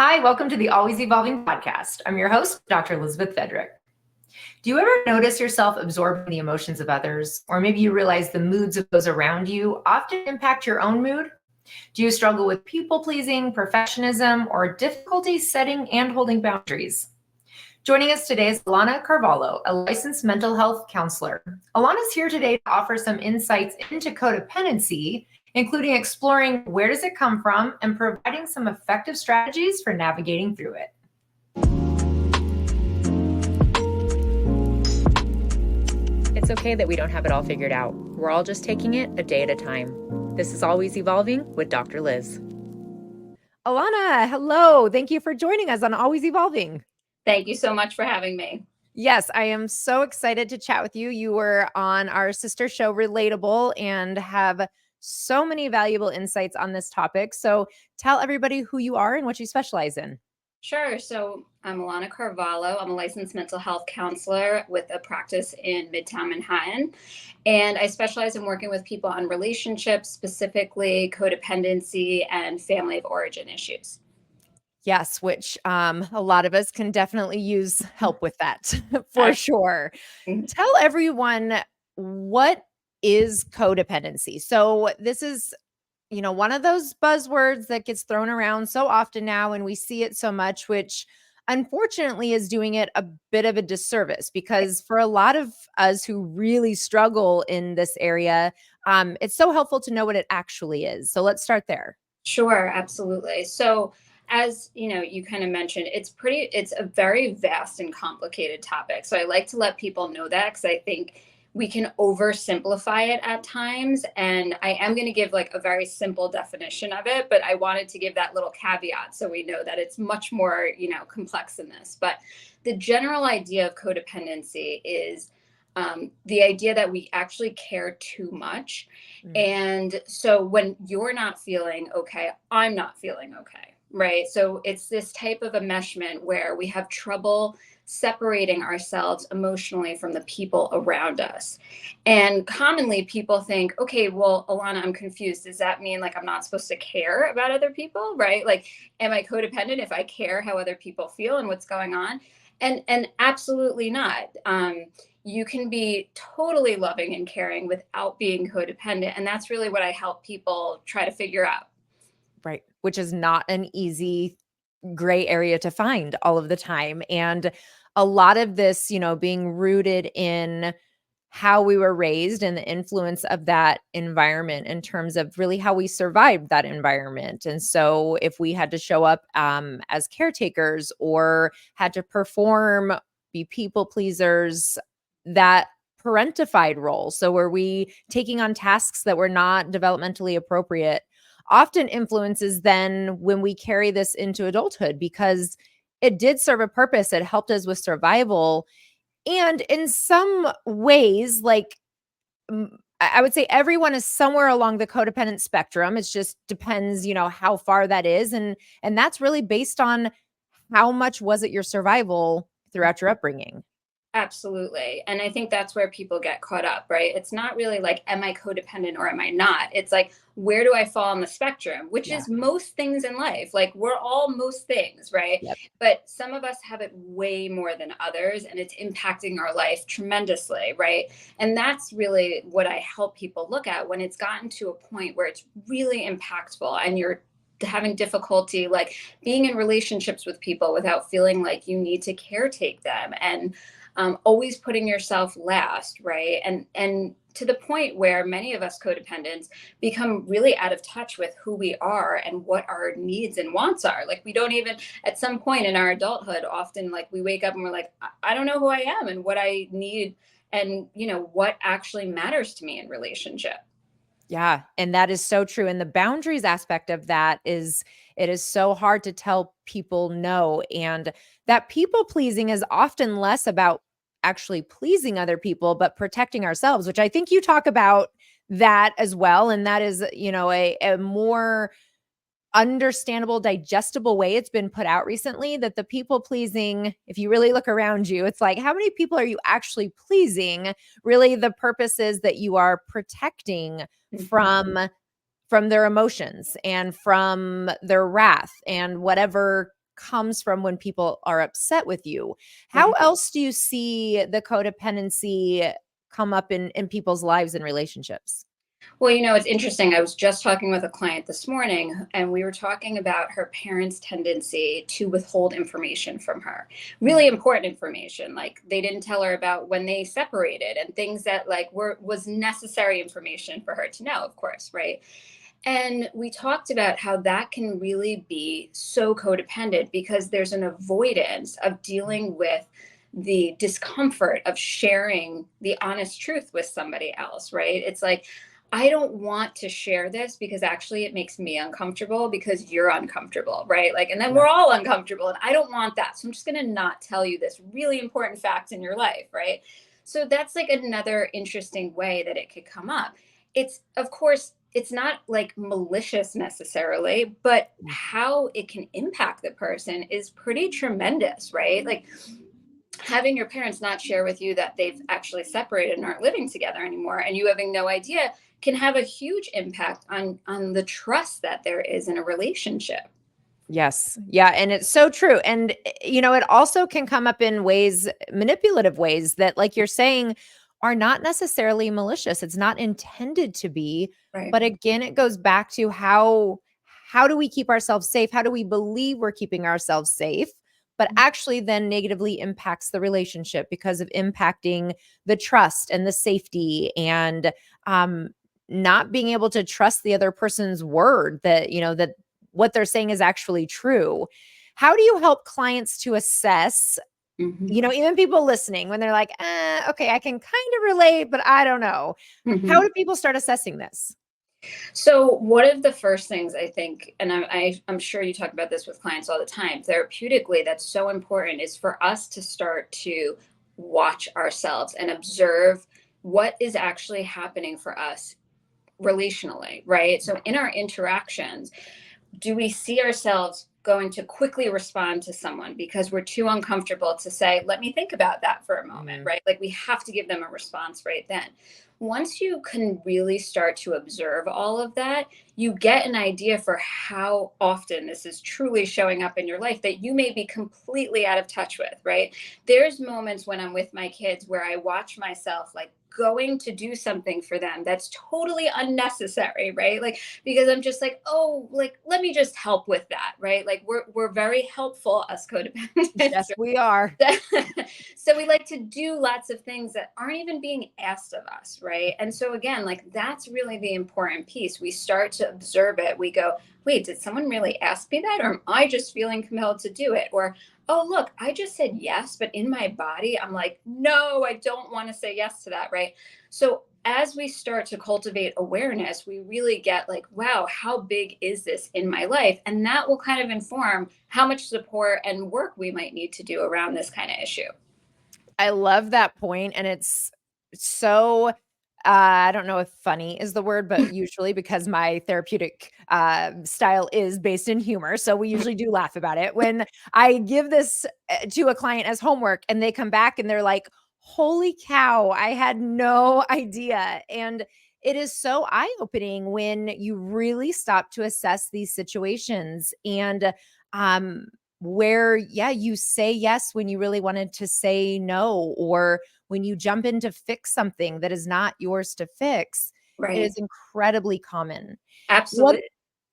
Hi, welcome to the Always Evolving podcast. I'm your host, Dr. Elizabeth Fedrick. Do you ever notice yourself absorbing the emotions of others? Or maybe you realize the moods of those around you often impact your own mood? Do you struggle with people pleasing, perfectionism, or difficulty setting and holding boundaries? Joining us today is Alana Carvalho, a licensed mental health counselor. Alana's here today to offer some insights into codependency, including exploring where does it come from and providing some effective strategies for navigating through it. It's okay that we don't have it all figured out. We're all just taking it a day at a time. This is Always Evolving with Dr. Liz. Alana, hello. Thank you for joining us on Always Evolving. Thank you so much for having me. Yes, I am so excited to chat with you. You were on our sister show, Relatable, and have so many valuable insights on this topic. So tell everybody who you are and what you specialize in. Sure. So I'm Alana Carvalho. I'm a licensed mental health counselor with a practice in Midtown Manhattan. And I specialize in working with people on relationships, specifically codependency and family of origin issues. Yes, which a lot of us can definitely use help with that for sure. Tell everyone, what is codependency? So this is, one of those buzzwords that gets thrown around so often now, and we see it so much, which unfortunately is doing it a bit of a disservice, because for a lot of us who really struggle in this area, it's so helpful to know what it actually is. So let's start there. Sure, absolutely. So as you kind of mentioned, it's a very vast and complicated topic. So I like to let people know that, because I think we can oversimplify it at times. And I am going to give like a very simple definition of it, but I wanted to give that little caveat so we know that it's much more, complex than this. But the general idea of codependency is the idea that we actually care too much. And so when you're not feeling okay, I'm not feeling okay. Right. So it's this type of enmeshment where we have trouble separating ourselves emotionally from the people around us. And commonly people think, okay, well, Alana, I'm confused. Does that mean like I'm not supposed to care about other people? Right. Like, am I codependent if I care how other people feel and what's going on? And absolutely not. You can be totally loving and caring without being codependent. And that's really what I help people try to figure out. Right. Which is not an easy gray area to find all of the time. And a lot of this, being rooted in how we were raised and the influence of that environment in terms of really how we survived that environment. And so if we had to show up as caretakers or had to perform, be people pleasers, that parentified role. So were we taking on tasks that were not developmentally appropriate, often influences then when we carry this into adulthood, because it did serve a purpose. It helped us with survival. And in some ways, like I would say everyone is somewhere along the codependent spectrum. It just depends, how far that is. And that's really based on how much was it your survival throughout your upbringing. Absolutely. And I think that's where people get caught up, right? It's not really like, am I codependent or am I not? It's like, where do I fall on the spectrum, which is most things in life. Like we're all most things, right? Yep. But some of us have it way more than others, and it's impacting our life tremendously, right? And that's really what I help people look at when it's gotten to a point where it's really impactful and you're having difficulty like being in relationships with people without feeling like you need to caretake them, and always putting yourself last, right? And to the point where many of us codependents become really out of touch with who we are and what our needs and wants are. Like we don't even, at some point in our adulthood, often like we wake up and we're like, I don't know who I am and what I need and, what actually matters to me in relationship. Yeah. And that is so true. And the boundaries aspect of that is, it is so hard to tell people no. And that people pleasing is often less about actually pleasing other people, but protecting ourselves, which I think you talk about that as well. And that is, a more understandable, digestible way it's been put out recently, that the people pleasing, if you really look around you, it's like, how many people are you actually pleasing? Really, the purpose is that you are protecting from their emotions and from their wrath and whatever comes from when people are upset with you. How Right. else do you see the codependency come up in people's lives and relationships? Well, it's interesting. I was just talking with a client this morning, and we were talking about her parents' tendency to withhold information from her. Really important information. Like they didn't tell her about when they separated and things that like was necessary information for her to know, of course, right? And we talked about how that can really be so codependent because there's an avoidance of dealing with the discomfort of sharing the honest truth with somebody else, right? It's like, I don't want to share this because actually it makes me uncomfortable because you're uncomfortable, right? Like, and then Yeah. we're all uncomfortable, and I don't want that. So I'm just going to not tell you this really important fact in your life, right? So that's like another interesting way that it could come up. It's, of course, it's not like malicious necessarily, but how it can impact the person is pretty tremendous, right? Like having your parents not share with you that they've actually separated and aren't living together anymore and you having no idea can have a huge impact on the trust that there is in a relationship. Yes. Yeah, and it's so true, and, it also can come up in ways manipulative ways that, like you're saying, are not necessarily malicious. It's not intended to be, Right. but again, it goes back to how do we keep ourselves safe? How do we believe we're keeping ourselves safe, but actually then negatively impacts the relationship because of impacting the trust and the safety and, um, not being able to trust the other person's word that what they're saying is actually true. How do you help clients to assess, Hmm. even people listening when they're like, okay, I can kind of relate, but I don't know. How Hmm. do people start assessing this? So one of the first things I think, and I'm sure you talk about this with clients all the time, therapeutically, that's so important is for us to start to watch ourselves and observe what is actually happening for us relationally, right? So in our interactions, do we see ourselves going to quickly respond to someone because we're too uncomfortable to say, let me think about that for a moment, Mhm. right? Like we have to give them a response right then. Once you can really start to observe all of that, you get an idea for how often this is truly showing up in your life that you may be completely out of touch with, right? There's moments when I'm with my kids where I watch myself like going to do something for them that's totally unnecessary, right? Like because I'm just like, oh, like let me just help with that, right? Like we're very helpful, us codependents. Yes, we are. So we like to do lots of things that aren't even being asked of us, right? And so again, like that's really the important piece. We start to observe it. We go, wait, did someone really ask me that, or am I just feeling compelled to do it? Or oh, look, I just said yes, but in my body, I'm like, no, I don't want to say yes to that, right? So as we start to cultivate awareness, we really get like, wow, how big is this in my life? And that will kind of inform how much support and work we might need to do around this kind of issue. I love that point, and it's so, I don't know if funny is the word, but usually because my therapeutic, style is based in humor, so we usually do laugh about it. When I give this, to a client as homework and they come back and they're like, "Holy cow, I had no idea," and it is so eye-opening when you really stop to assess these situations and, um where, yeah, you say yes when you really wanted to say no, or when you jump in to fix something that is not yours to fix. It Right. is incredibly common. What Absolutely.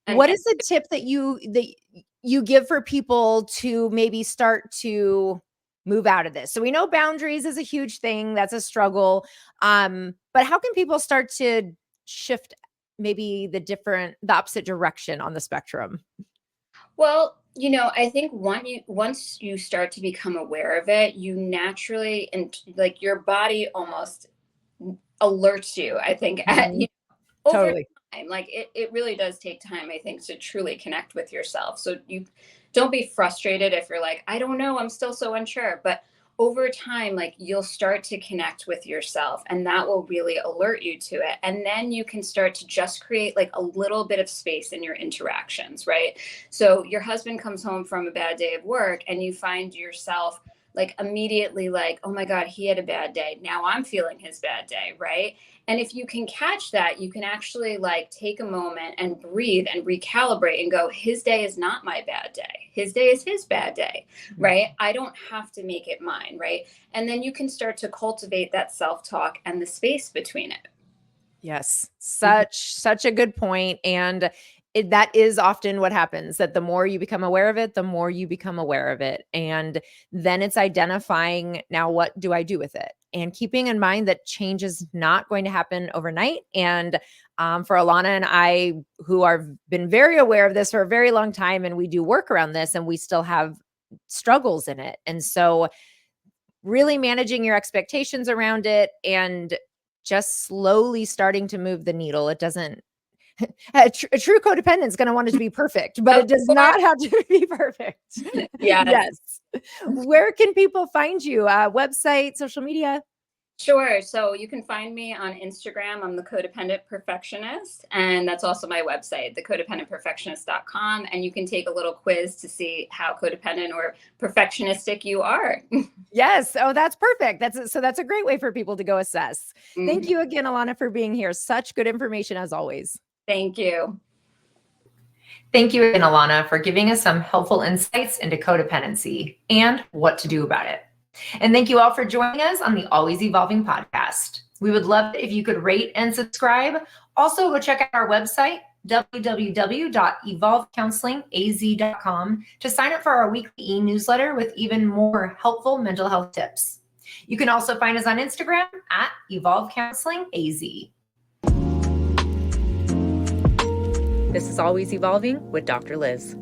what And is a tip that you give for people to maybe start to move out of this? So we know boundaries is a huge thing, that's a struggle. But how can people start to shift maybe the opposite direction on the spectrum? well, I think once you start to become aware of it, you naturally and like your body almost alerts you, I think, at Mhm. over Totally. time. Like it really does take time, I think, to truly connect with yourself. So you don't be frustrated if you're like, I don't know, I'm still so unsure. But over time, like you'll start to connect with yourself and that will really alert you to it. And then you can start to just create like a little bit of space in your interactions, right? So your husband comes home from a bad day of work and you find yourself like immediately like, oh my God, he had a bad day. Now I'm feeling his bad day, right? And if you can catch that, you can actually like take a moment and breathe and recalibrate and go, his day is not my bad day. His day is his bad day, right? I don't have to make it mine, right? And then you can start to cultivate that self-talk and the space between it. Yes, such a good point, and that is often what happens, that the more you become aware of it, the more you become aware of it, and then it's identifying, now what do I do with it? And keeping in mind that change is not going to happen overnight, and for Alana and I, who are been very aware of this for a very long time, and we do work around this, and we still have struggles in it, and so really managing your expectations around it and just slowly starting to move the needle. It doesn't a true codependent is going to want it to be perfect, but Of it does course. not have to be perfect. Yes. Yes. Where can people find you? Website, social media? Sure. So you can find me on Instagram. I'm the Codependent Perfectionist. And that's also my website, thecodependentperfectionist.com. And you can take a little quiz to see how codependent or perfectionistic you are. Yes. Oh, that's perfect. That's a great way for people to go assess. Thank Mhm. you again, Alana, for being here. Such good information as always. Thank you. Thank you again, Alana, for giving us some helpful insights into codependency and what to do about it. And thank you all for joining us on the Always Evolving podcast. We would love it if you could rate and subscribe. Also, go check out our website, www.evolvecounselingaz.com, to sign up for our weekly e-newsletter with even more helpful mental health tips. You can also find us on Instagram at evolvecounselingaz. This is Always Evolving with Dr. Liz.